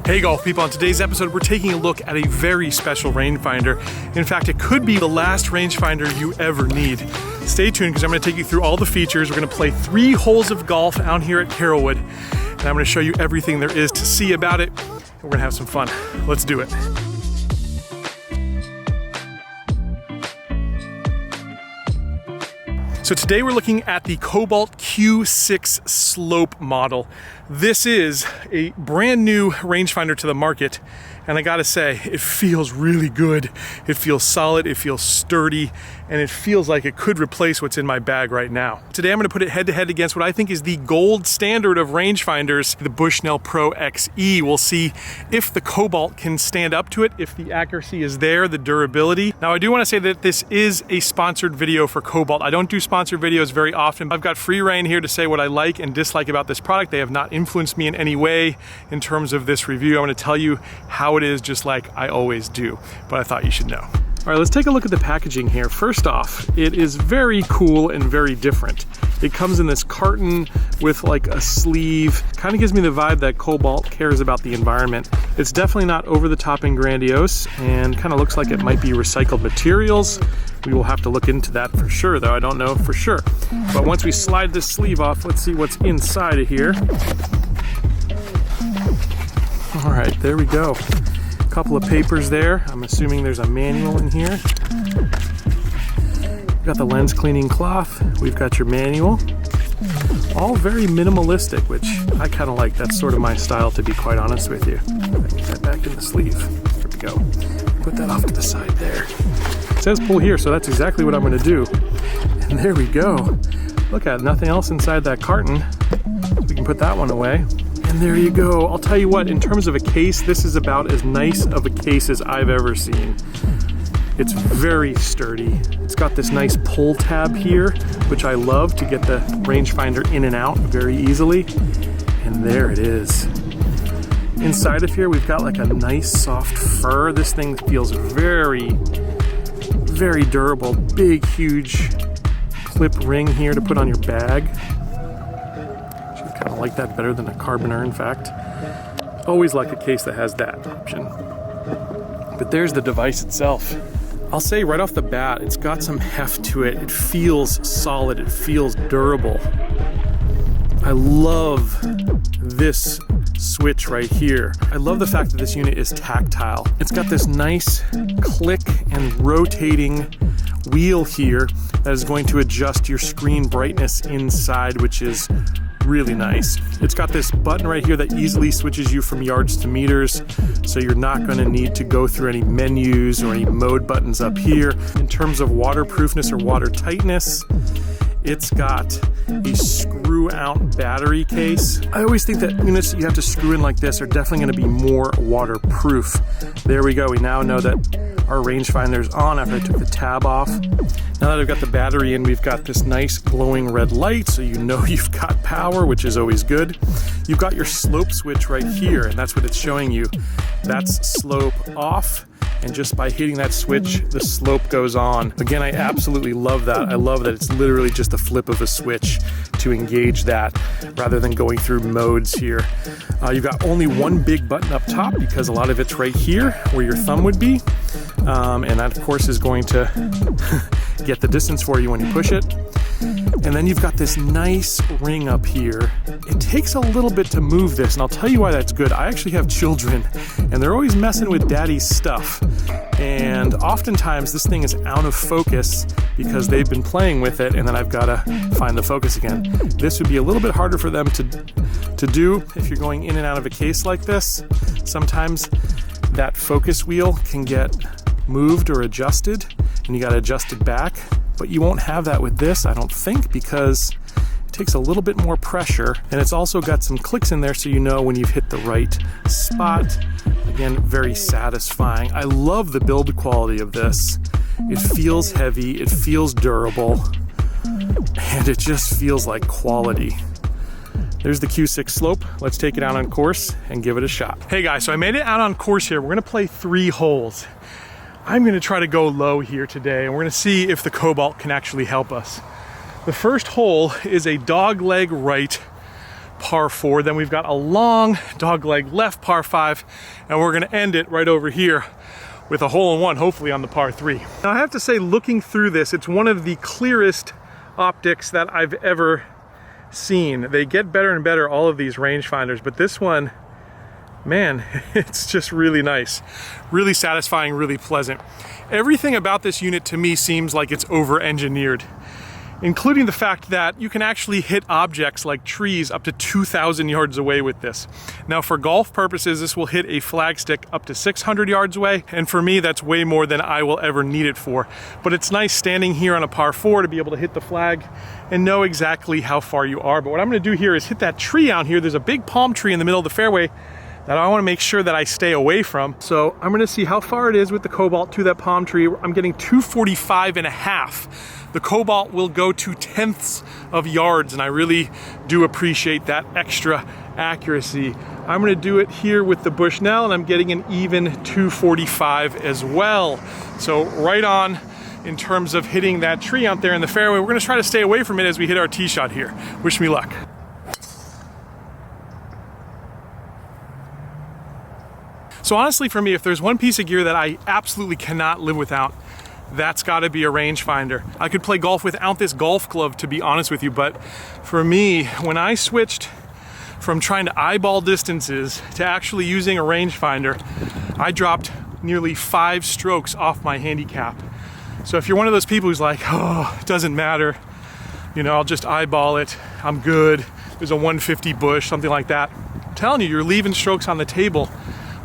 Hey golf people, on today's episode we're taking a look at a very special rangefinder. In fact, it could be the last rangefinder you ever need. Stay tuned because I'm going to take you through all the features. We're going to play 3 holes of golf out here at Carrollwood, and I'm going to show you everything there is to see about it, and we're going to have some fun. Let's do it. So today we're looking at the Cobalt Q-6 Slope model. This is a brand new rangefinder to the market, and I gotta say, it feels really good. It feels solid, it feels sturdy, and it feels like it could replace what's in my bag right now. Today I'm gonna put it head to head against what I think is the gold standard of rangefinders, the Bushnell Pro XE. We'll see if the Cobalt can stand up to it, if the accuracy is there, the durability. Now I do wanna say that this is a sponsored video for Cobalt. I don't do sponsored videos very often. I've got free reign here to say what I like and dislike about this product. They have not influenced me in any way in terms of this review. I'm gonna tell you how it is, just like I always do, but I thought you should know. All right, let's take a look at the packaging here. First off, it is very cool and very different. It comes in this carton with like a sleeve. Kind of gives me the vibe that Cobalt cares about the environment. It's definitely not over the top and grandiose, and kind of looks like it might be recycled materials. We will have to look into that for sure, though. I don't know for sure. But once we slide this sleeve off, let's see what's inside of here. All right, there we go. A couple of papers there. I'm assuming there's a manual in here. We've got the lens cleaning cloth. We've got your manual. All very minimalistic, which I kind of like. That's sort of my style, to be quite honest with you. Get that back in the sleeve. There we go. Put that off to the side there. It says pull here, so that's exactly what I'm going to do. And there we go. Look at it, nothing else inside that carton. We can put that one away. And there you go. I'll tell you what, in terms of a case, this is about as nice of a case as I've ever seen. It's very sturdy. It's got this nice pull tab here, which I love to get the rangefinder in and out very easily. And there it is. Inside of here, we've got like a nice soft fur. This thing feels very, very durable. Big, huge clip ring here to put on your bag. I like that better than a carboner, in fact. Always like a case that has that option. But there's the device itself. I'll say right off the bat, it's got some heft to it. It feels solid, it feels durable. I love this switch right here. I love the fact that this unit is tactile. It's got this nice click and rotating wheel here that is going to adjust your screen brightness inside, which is really nice. It's got this button right here that easily switches you from yards to meters, so you're not going to need to go through any menus or any mode buttons up here. In terms of waterproofness or water tightness, it's got a screw out battery case. I always think that units that you have to screw in like this are definitely going to be more waterproof. There we go. We now know that our rangefinder's on after I took the tab off. Now that I've got the battery in, we've got this nice glowing red light, so you know you've got power, which is always good. You've got your slope switch right here, and that's what it's showing you. That's slope off, and just by hitting that switch, the slope goes on. Again, I absolutely love that. I love that it's literally just a flip of a switch to engage that, rather than going through modes here. You've got only one big button up top, because a lot of it's right here, where your thumb would be. And that, of course, is going to get the distance for you when you push it. And then you've got this nice ring up here. It takes a little bit to move this, and I'll tell you why that's good. I actually have children, and they're always messing with daddy's stuff. And oftentimes this thing is out of focus because they've been playing with it, and then I've got to find the focus again. This would be a little bit harder for them to do if you're going in and out of a case like this. Sometimes that focus wheel can get moved or adjusted, and you got to adjust it back. But you won't have that with this, I don't think, because it takes a little bit more pressure, and it's also got some clicks in there so you know when you've hit the right spot. Again, very satisfying. I love the build quality of this. It feels heavy, it feels durable, and it just feels like quality. There's the Q-6 Slope. Let's take it out on course and give it a shot. Hey guys, so I made it out on course here. We're gonna play 3 holes. I'm gonna try to go low here today, and we're gonna see if the Cobalt can actually help us. The first hole is a dog leg right par 4, then we've got a long dogleg left par 5, and we're gonna end it right over here with a hole-in-one, hopefully on the par 3. Now I have to say, looking through this, it's one of the clearest optics that I've ever seen. They get better and better, all of these rangefinders, but this one, man, it's just really nice. Really satisfying, really pleasant. Everything about this unit to me seems like it's over-engineered, including the fact that you can actually hit objects like trees up to 2,000 yards away with this. Now for golf purposes, this will hit a flagstick up to 600 yards away, and for me that's way more than I will ever need it for. But it's nice standing here on a par 4 to be able to hit the flag and know exactly how far you are. But what I'm gonna do here is hit that tree out here. There's a big palm tree in the middle of the fairway that I wanna make sure that I stay away from. So I'm gonna see how far it is with the Cobalt to that palm tree. I'm getting 245.5. The Cobalt will go to tenths of yards, and I really do appreciate that extra accuracy. I'm gonna do it here with the Bushnell, and I'm getting an even 245 as well. So right on in terms of hitting that tree out there in the fairway. We're gonna try to stay away from it as we hit our tee shot here. Wish me luck. So honestly for me, if there's one piece of gear that I absolutely cannot live without, that's gotta be a rangefinder. I could play golf without this golf glove, to be honest with you, but for me, when I switched from trying to eyeball distances to actually using a rangefinder, I dropped nearly 5 strokes off my handicap. So if you're one of those people who's like, oh, it doesn't matter, you know, I'll just eyeball it, I'm good, there's a 150 bush, something like that, I'm telling you, you're leaving strokes on the table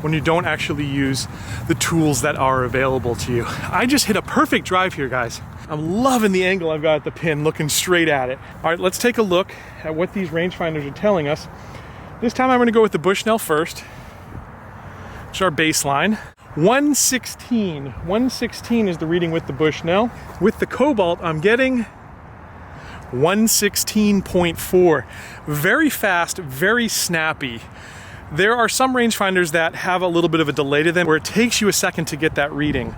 when you don't actually use the tools that are available to you. I just hit a perfect drive here, guys. I'm loving the angle I've got at the pin, looking straight at it. All right, let's take a look at what these rangefinders are telling us. This time I'm gonna go with the Bushnell first, which is our baseline. 116. 116 is the reading with the Bushnell. With the Cobalt, I'm getting 116.4. Very fast, very snappy. There are some rangefinders that have a little bit of a delay to them where it takes you a second to get that reading.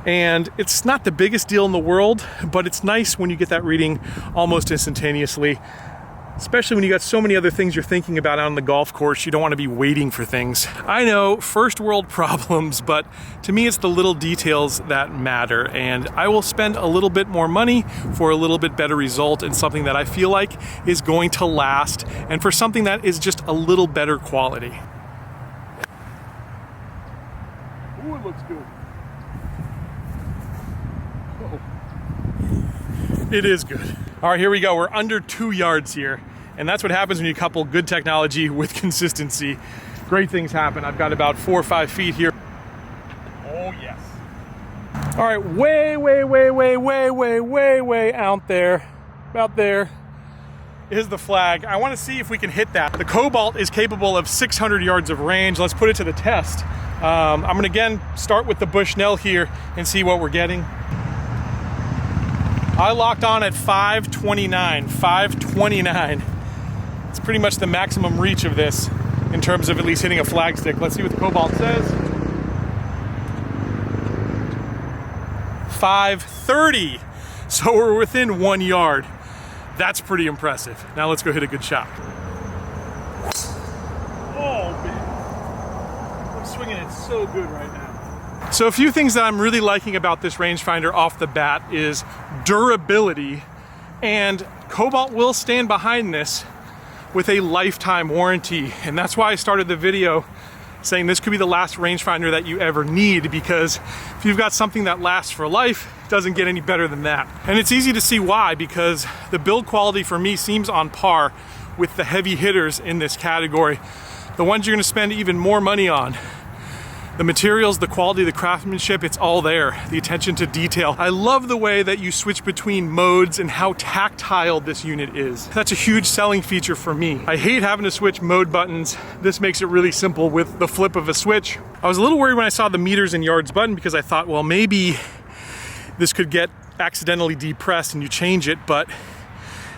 And it's not the biggest deal in the world, but it's nice when you get that reading almost instantaneously, especially when you got so many other things you're thinking about out on the golf course. You don't want to be waiting for things. I know, first world problems, but to me it's the little details that matter, and I will spend a little bit more money for a little bit better result and something that I feel like is going to last, and for something that is just a little better quality. Ooh, it looks good. Oh. It is good. All right, here we go. We're under 2 yards here. And that's what happens when you couple good technology with consistency. Great things happen. I've got about 4 or 5 feet here. Oh, yes. All right, way out there, about there, is the flag. I want to see if we can hit that. The Cobalt is capable of 600 yards of range. Let's put it to the test. I'm going to again start with the Bushnell here and see what we're getting. I locked on at 529. 529. It's pretty much the maximum reach of this in terms of at least hitting a flagstick. Let's see what the Cobalt says. 530. So we're within 1 yard. That's pretty impressive. Now let's go hit a good shot. Oh, man. I'm swinging it so good right now. So a few things that I'm really liking about this rangefinder off the bat is durability, and Cobalt will stand behind this with a lifetime warranty. And that's why I started the video saying this could be the last rangefinder that you ever need, because if you've got something that lasts for life, it doesn't get any better than that. And it's easy to see why, because the build quality for me seems on par with the heavy hitters in this category. The ones you're gonna spend even more money on. The materials, the quality, the craftsmanship, it's all there. The attention to detail. I love the way that you switch between modes and how tactile this unit is. That's a huge selling feature for me. I hate having to switch mode buttons. This makes it really simple with the flip of a switch. I was a little worried when I saw the meters and yards button, because I thought, well, maybe this could get accidentally depressed and you change it, but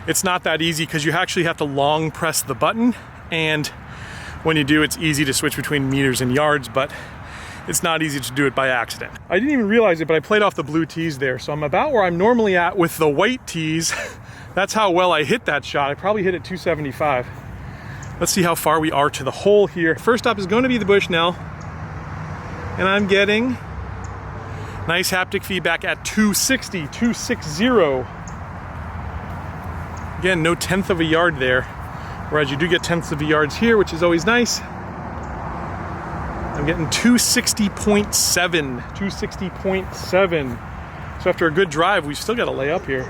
it's not that easy because you actually have to long press the button, and when you do, it's easy to switch between meters and yards, but it's not easy to do it by accident. I didn't even realize it, but I played off the blue tees there, so I'm about where I'm normally at with the white tees. That's how well I hit that shot. I probably hit it 275. Let's see how far we are to the hole here. First up is going to be the Bushnell. And I'm getting nice haptic feedback at 260, 260. Again, no 1/10 of a yard there. Whereas you do get 1/10 of a yards here, which is always nice. I'm getting 260.7, 260.7. So after a good drive, we've still got to lay up here.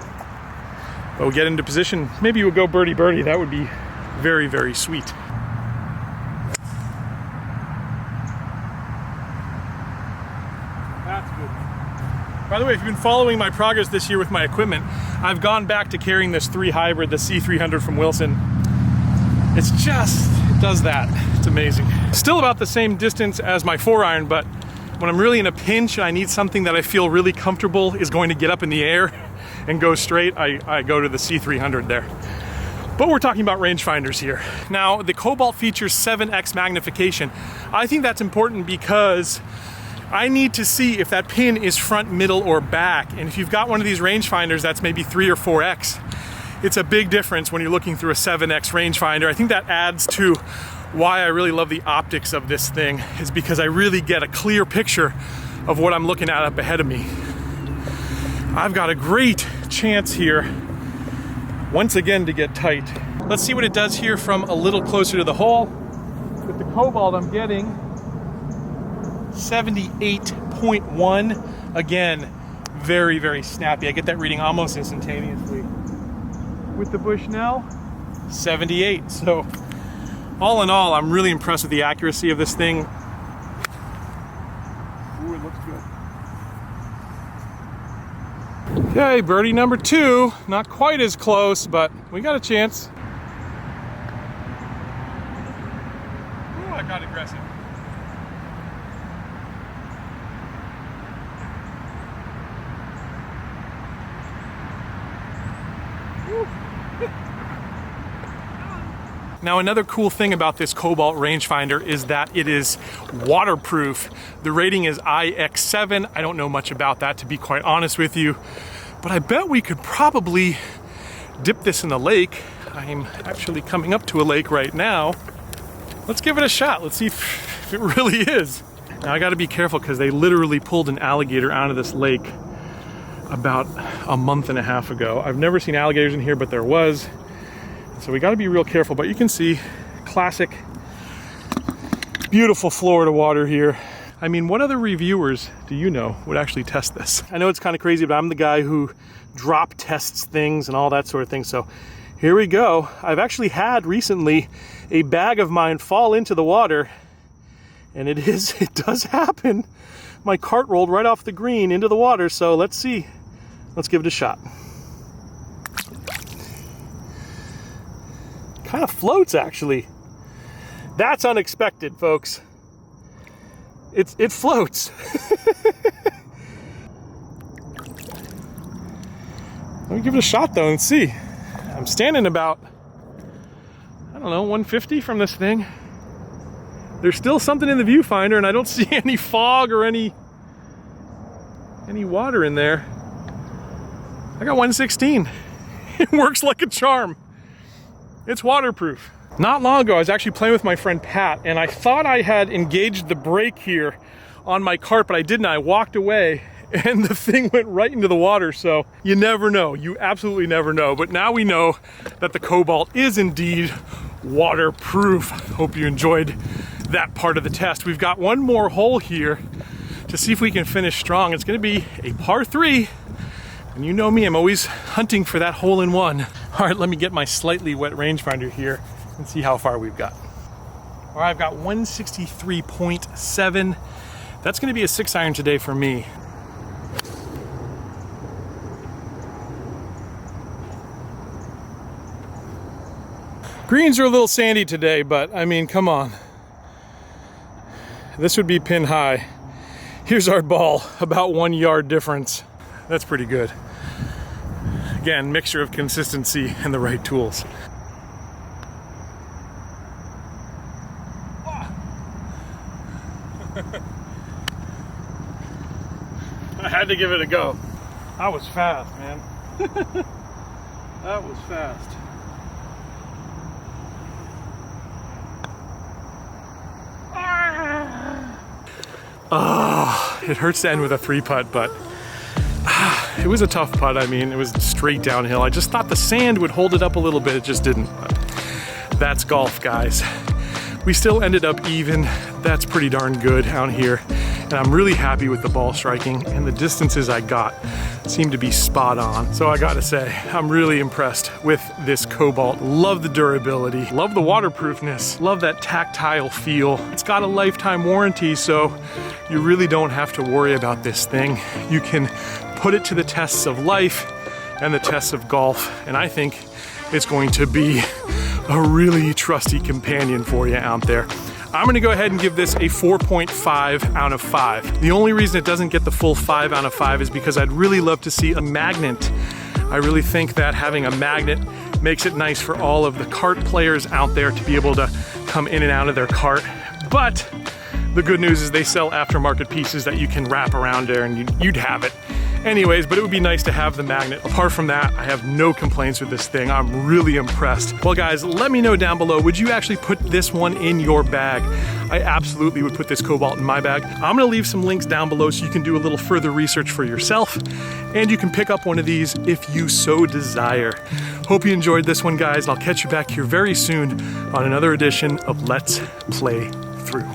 But we'll get into position. Maybe we'll go birdie birdie. That would be very, very sweet. That's good. By the way, if you've been following my progress this year with my equipment, I've gone back to carrying this 3 hybrid, the C300 from Wilson. It's just, it does that. It's amazing. Still about the same distance as my 4-iron, but when I'm really in a pinch and I need something that I feel really comfortable is going to get up in the air and go straight, I go to the C300 there. But we're talking about rangefinders here. Now, the Cobalt features 7x magnification. I think that's important because I need to see if that pin is front, middle, or back. And if you've got one of these rangefinders that's maybe 3 or 4x, it's a big difference when you're looking through a 7x rangefinder. I think that adds to why I really love the optics of this thing, is because I really get a clear picture of what I'm looking at up ahead of me. I've got a great chance here, once again, to get tight. Let's see what it does here from a little closer to the hole. With the Cobalt, I'm getting 78.1. Again, very, very snappy. I get that reading almost instantaneously. With the Bushnell, 78. So all in all, I'm really impressed with the accuracy of this thing. Ooh, it looks good. Okay, birdie number 2. Not quite as close, but we got a chance. Ooh, I got aggressive. Now, another cool thing about this Cobalt rangefinder is that it is waterproof. The rating is IX7. I don't know much about that, to be quite honest with you, but I bet we could probably dip this in the lake. I'm actually coming up to a lake right now. Let's give it a shot. Let's see if it really is. Now, I gotta be careful because they literally pulled an alligator out of this lake about a month and a half ago. I've never seen alligators in here, but there was. So we got to be real careful, but you can see classic, beautiful Florida water here. I mean, what other reviewers do you know would actually test this? I know it's kind of crazy, but I'm the guy who drop tests things and all that sort of thing. So here we go. I've actually had recently a bag of mine fall into the water, and it does happen. My cart rolled right off the green into the water. So let's see. Let's give it a shot. Kind of floats, actually. That's unexpected, folks. It floats. Let me give it a shot though and see. I'm standing about, I don't know, 150 from this thing. There's still something in the viewfinder and I don't see any fog or any water in there. I got 116. It works like a charm. It's waterproof. Not long ago, I was actually playing with my friend Pat, and I thought I had engaged the brake here on my cart, but I didn't. I walked away, and the thing went right into the water, so you never know. You absolutely never know. But now we know that the Cobalt is indeed waterproof. Hope you enjoyed that part of the test. We've got one more hole here to see if we can finish strong. It's gonna be a par 3. And you know me, I'm always hunting for that hole-in-one. All right, let me get my slightly wet rangefinder here and see how far we've got. All right, I've got 163.7. That's gonna be a 6-iron today for me. Greens are a little sandy today, but I mean, come on. This would be pin high. Here's our ball, about 1 yard difference. That's pretty good. Again, mixture of consistency and the right tools. I had to give it a go. That was fast, man. That was fast. Oh, it hurts to end with a 3-putt, but it was a tough putt. I mean, it was straight downhill. I just thought the sand would hold it up a little bit. It just didn't. But that's golf, guys. We still ended up even. That's pretty darn good out here. And I'm really happy with the ball striking, and the distances I got seem to be spot on. So I gotta say, I'm really impressed with this Cobalt. Love the durability, love the waterproofness, love that tactile feel. It's got a lifetime warranty, so you really don't have to worry about this thing. You can put it to the tests of life and the tests of golf, and I think it's going to be a really trusty companion for you out there. I'm gonna go ahead and give this a 4.5 out of 5. The only reason it doesn't get the full 5 out of 5 is because I'd really love to see a magnet. I really think that having a magnet makes it nice for all of the cart players out there to be able to come in and out of their cart. But the good news is they sell aftermarket pieces that you can wrap around there and you'd have it. Anyways, but it would be nice to have the magnet. Apart from that, I have no complaints with this thing. I'm really impressed. Well guys, let me know down below, would you actually put this one in your bag? I absolutely would put this Cobalt in my bag. I'm gonna leave some links down below so you can do a little further research for yourself, and you can pick up one of these if you so desire. Hope you enjoyed this one, guys. I'll catch you back here very soon on another edition of Let's Play Through.